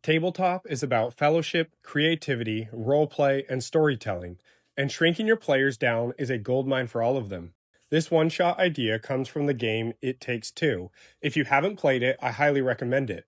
Tabletop is about fellowship, creativity, roleplay, and storytelling, and shrinking your players down is a goldmine for all of them. This one-shot idea comes from the game It Takes Two. If you haven't played it, I highly recommend it.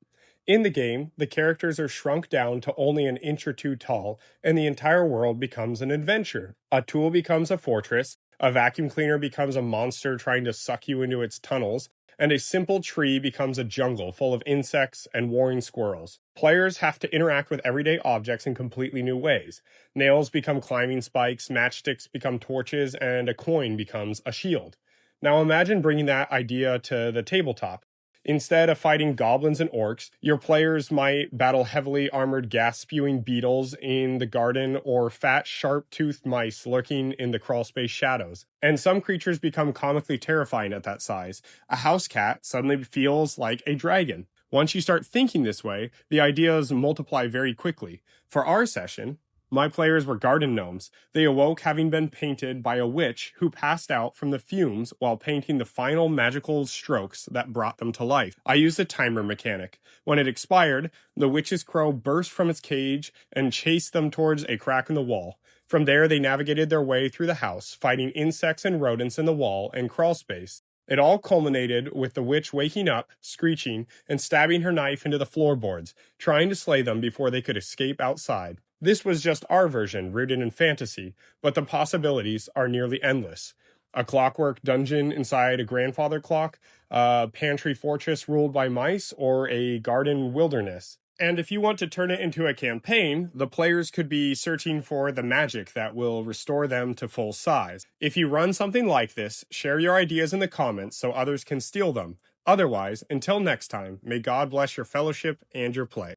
In the game, the characters are shrunk down to only an inch or two tall, and the entire world becomes an adventure. A tool becomes a fortress, a vacuum cleaner becomes a monster trying to suck you into its tunnels, and a simple tree becomes a jungle full of insects and warring squirrels. Players have to interact with everyday objects in completely new ways. Nails become climbing spikes, matchsticks become torches, and a coin becomes a shield. Now imagine bringing that idea to the tabletop. Instead of fighting goblins and orcs, your players might battle heavily armored gas-spewing beetles in the garden or fat, sharp-toothed mice lurking in the crawlspace shadows. And some creatures become comically terrifying at that size. A house cat suddenly feels like a dragon. Once you start thinking this way, the ideas multiply very quickly. For our session, my players were garden gnomes. They awoke having been painted by a witch who passed out from the fumes while painting the final magical strokes that brought them to life. I used a timer mechanic. When it expired, the witch's crow burst from its cage and chased them towards a crack in the wall. From there, they navigated their way through the house, fighting insects and rodents in the wall and crawl space. It all culminated with the witch waking up, screeching, and stabbing her knife into the floorboards, trying to slay them before they could escape outside. This was just our version, rooted in fantasy, but the possibilities are nearly endless. A clockwork dungeon inside a grandfather clock, a pantry fortress ruled by mice, or a garden wilderness. And if you want to turn it into a campaign, the players could be searching for the magic that will restore them to full size. If you run something like this, share your ideas in the comments so others can steal them. Otherwise, until next time, may God bless your fellowship and your play.